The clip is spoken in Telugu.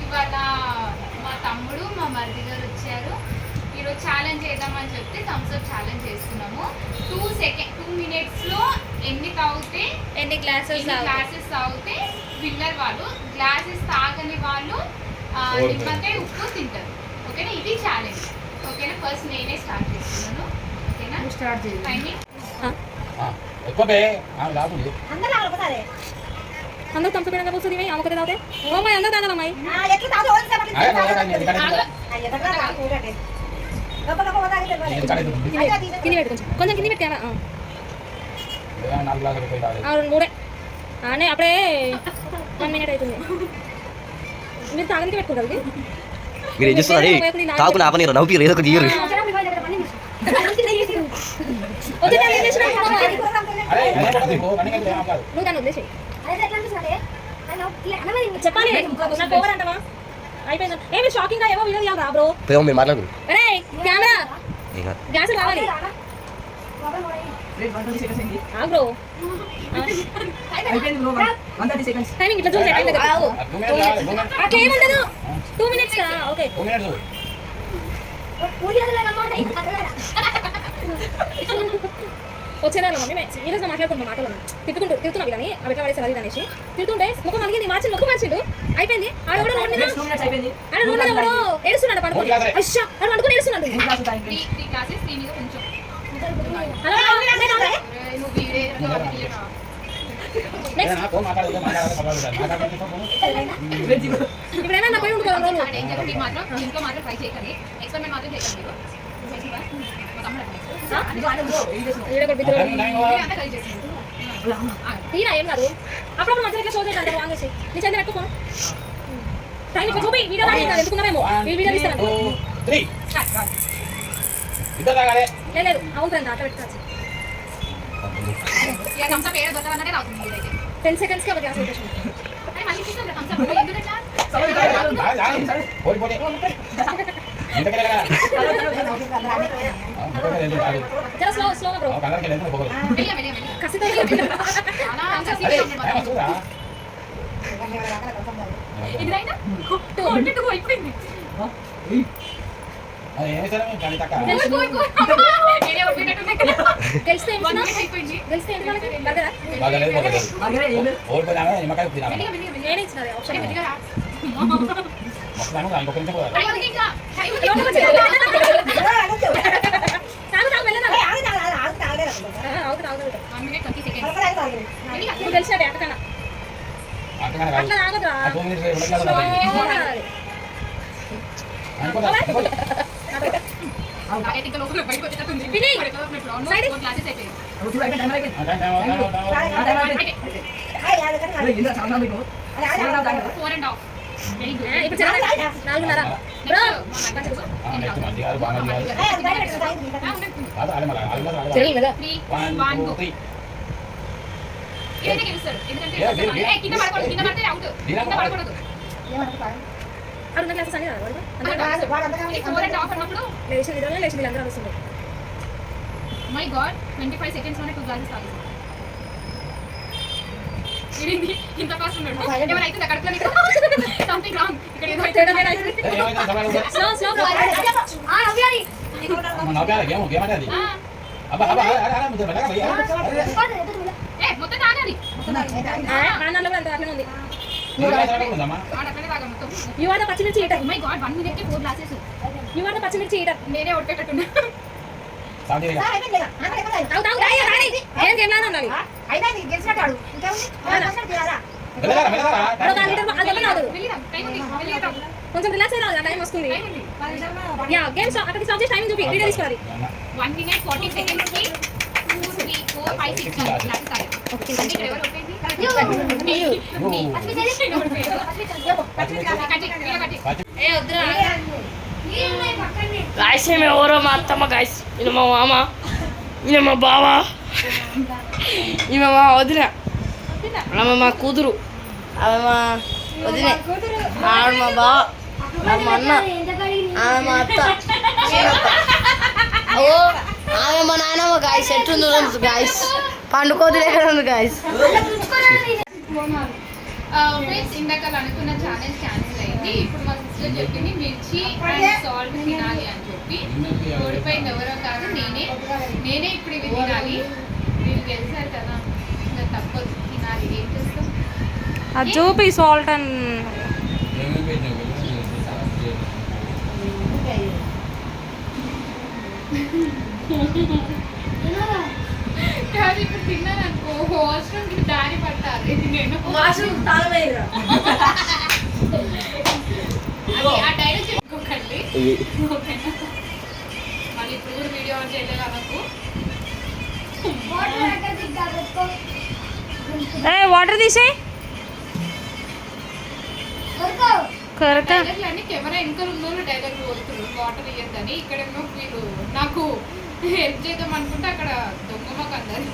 ఇవాళ మా తమ్ముడు మా మరిది గారు వచ్చారు. ఈరోజు ఛాలెంజ్ చేద్దామని చెప్తే థమ్స్ అప్ ఛాలెంజ్ చేస్తున్నాము. 2 minutes లో ఎన్ని గ్లాసెస్ తాగితే విన్నర్ వాళ్ళు. గ్లాసెస్ తాగని వాళ్ళు నిమ్మకాయ ఉప్పు తింటారు. ఓకేనా? ఇది ఛాలెంజ్. ఓకేనా? ఫస్ట్ నేనే స్టార్ట్ చేస్తున్నాను. ఓకేనా? స్టార్ట్ చేయండి. అందరూ థమ్స్ అప్ ఏదైనా పోస్తుంది ఆమె ఒకటే తాగితే ఓ అమ్మాయి అందరూ తాగాలమ్మాయి కింది పెట్టు కొంచెం కింది పెట్టా మూడే అనే అప్పుడే 1 minute అవుతుంది. మీరు తాగనికి పెట్టుకుంటారు మీరు ఏం చేస్తున్నారు? తాగుకుని ఆపనీరు నవ్వు ఏదో ఒక గీరు నువ్వు దాన్ని వదిలేసి చెప్పాలి నాకు ఓవర్ అంటావా? అయిపోయింది. ఏమి షాకింగ్ గా ఏమో వీడియో తీయాలి రా బ్రో. మీరు మాట్లాడు. అరే కెమెరా గ్లాస్ రావాలి బ్రో. టైమింగ్ ఇట్లా చూసి అట్లా ఏముండదు. 2 minutes కదా. ఓకే వచ్చేదా మమ్మీ సీరియస్గా మాట్లాడుకుంటున్నా మాటలు తిడుతున్నా వీళ్ళని అవి ఎట్లా పడేస్తారు అది అనేసి తిడుతుంటే ముఖం అలిగింది మార్చిండు అయిపోయింది. ఆడ కూడా రోడ్ మీద ఎవడో ఏడుస్తున్నాడు పడుకొని అయ్యా అని పడుకొని ఏడుస్తున్నాడు. ఇప్పుడు ఏమైనా పోయి ఉండుకోవాలి తీరా ఏం కాదు. అప్పుడప్పుడు మధ్య ఇట్లా షో చేయాలి వాంగేసి నీ చెంది పెట్టుకో టైం ఇప్పుడు చూపి వీడియో ఎందుకున్నారేమో వీడియో తీస్తారు లేదు అవును ఫ్రెండ్ అట్లా పెట్టుకోవచ్చు. 10 seconds కి ఒక గ్యాస్ పెట్టేసి స్లో బ్రో కసితో తెలిసినట్టే అటకన్నా అట్లా తాగదురా ఇప్పుడు 4:30 బ్రో మై గాడ్ 25 seconds లోనే 2 glasses తాగేసాను. ఇంత ఫాస్ట్ ఉన్నాడు ఏమైనా అయితే కడుపులో సంథింగ్ రాంగ్ ఇక్కడ ఏదో అయితే స్లో అవ్యాలి మొత్తం తాగాలి. యు ఆర్ ద పచ్చిమిర్చి ఈటర్. మై గాడ్ 1 minute కి 4 glasses. యు ఆర్ ద పచ్చిమిర్చి ఈటర్. నేనే ఒట్టేటట్టున్నా. కొంచెం రిలాక్స్ అయ్యి టైం వస్తుంది. గేమ్స్ అక్కడికి స్టాప్ చేసి టైం చూపి వీడియో తీసుకోవాలి. 1 minute 40 seconds కి 2 3 4 5 6 గ్లాసెస్ తాగాలి. గాయస్ మేము ఎవరో మా అత్తమ్మ గాయస్ ఇది మా మామ ఈయన మా బావ ఈమె మా వదిన ఆమె మా కూతురు ఆమె మా వదిన ఆమె మా బావ ఆమె మా అన్న ఆమె మా అత్త ఓ ఆమె మా నాయనమ్మ గాయస్ ఎట్టుంది గాయస్ పండుకోతులు ఎక్కడ ఉంది గాయస్ ఫ్రెండ్స్ ఇందాక అనుకున్న ఛాలెంజ్ క్యాన్సిల్ అయింది. ఇప్పుడు మా సిస్టర్ చెప్పింది మిర్చి అండ్ సాల్ట్ తినాలి అని చెప్పి. ఓడిపోయింది ఎవరో కాదు, నేనే ఇప్పుడు ఇవి తినాలి. వీళ్ళు గెలిచారు కదా, ఇంకా తప్పదు తినాలి. ఏం చేస్తాం? అది చూపి సాల్ట్ అండ్ కాదు ఇప్పుడు తిన్నాను అనుకో, వాష్రూమ్ కి దారి పట్టాలి. నేను ఆ డైలాగ్ చెప్పుకోకండి. ఓకేనా? మళ్ళీ ఇప్పుడు కూడా వీడియో ఆన్ చేయలేదు నాకు. వాటర్ తీసేయి కరెక్ట్. డైలాగ్లన్నీ కెమెరా వెనుకలు ఉన్న డైలాగ్ పోతున్నారు వాటర్ ఇయ్యద్దని. ఇక్కడేమో వీళ్ళు నాకు హెల్ప్ చేద్దాం అనుకుంటే అక్కడ దొంగ మాకు అందరు.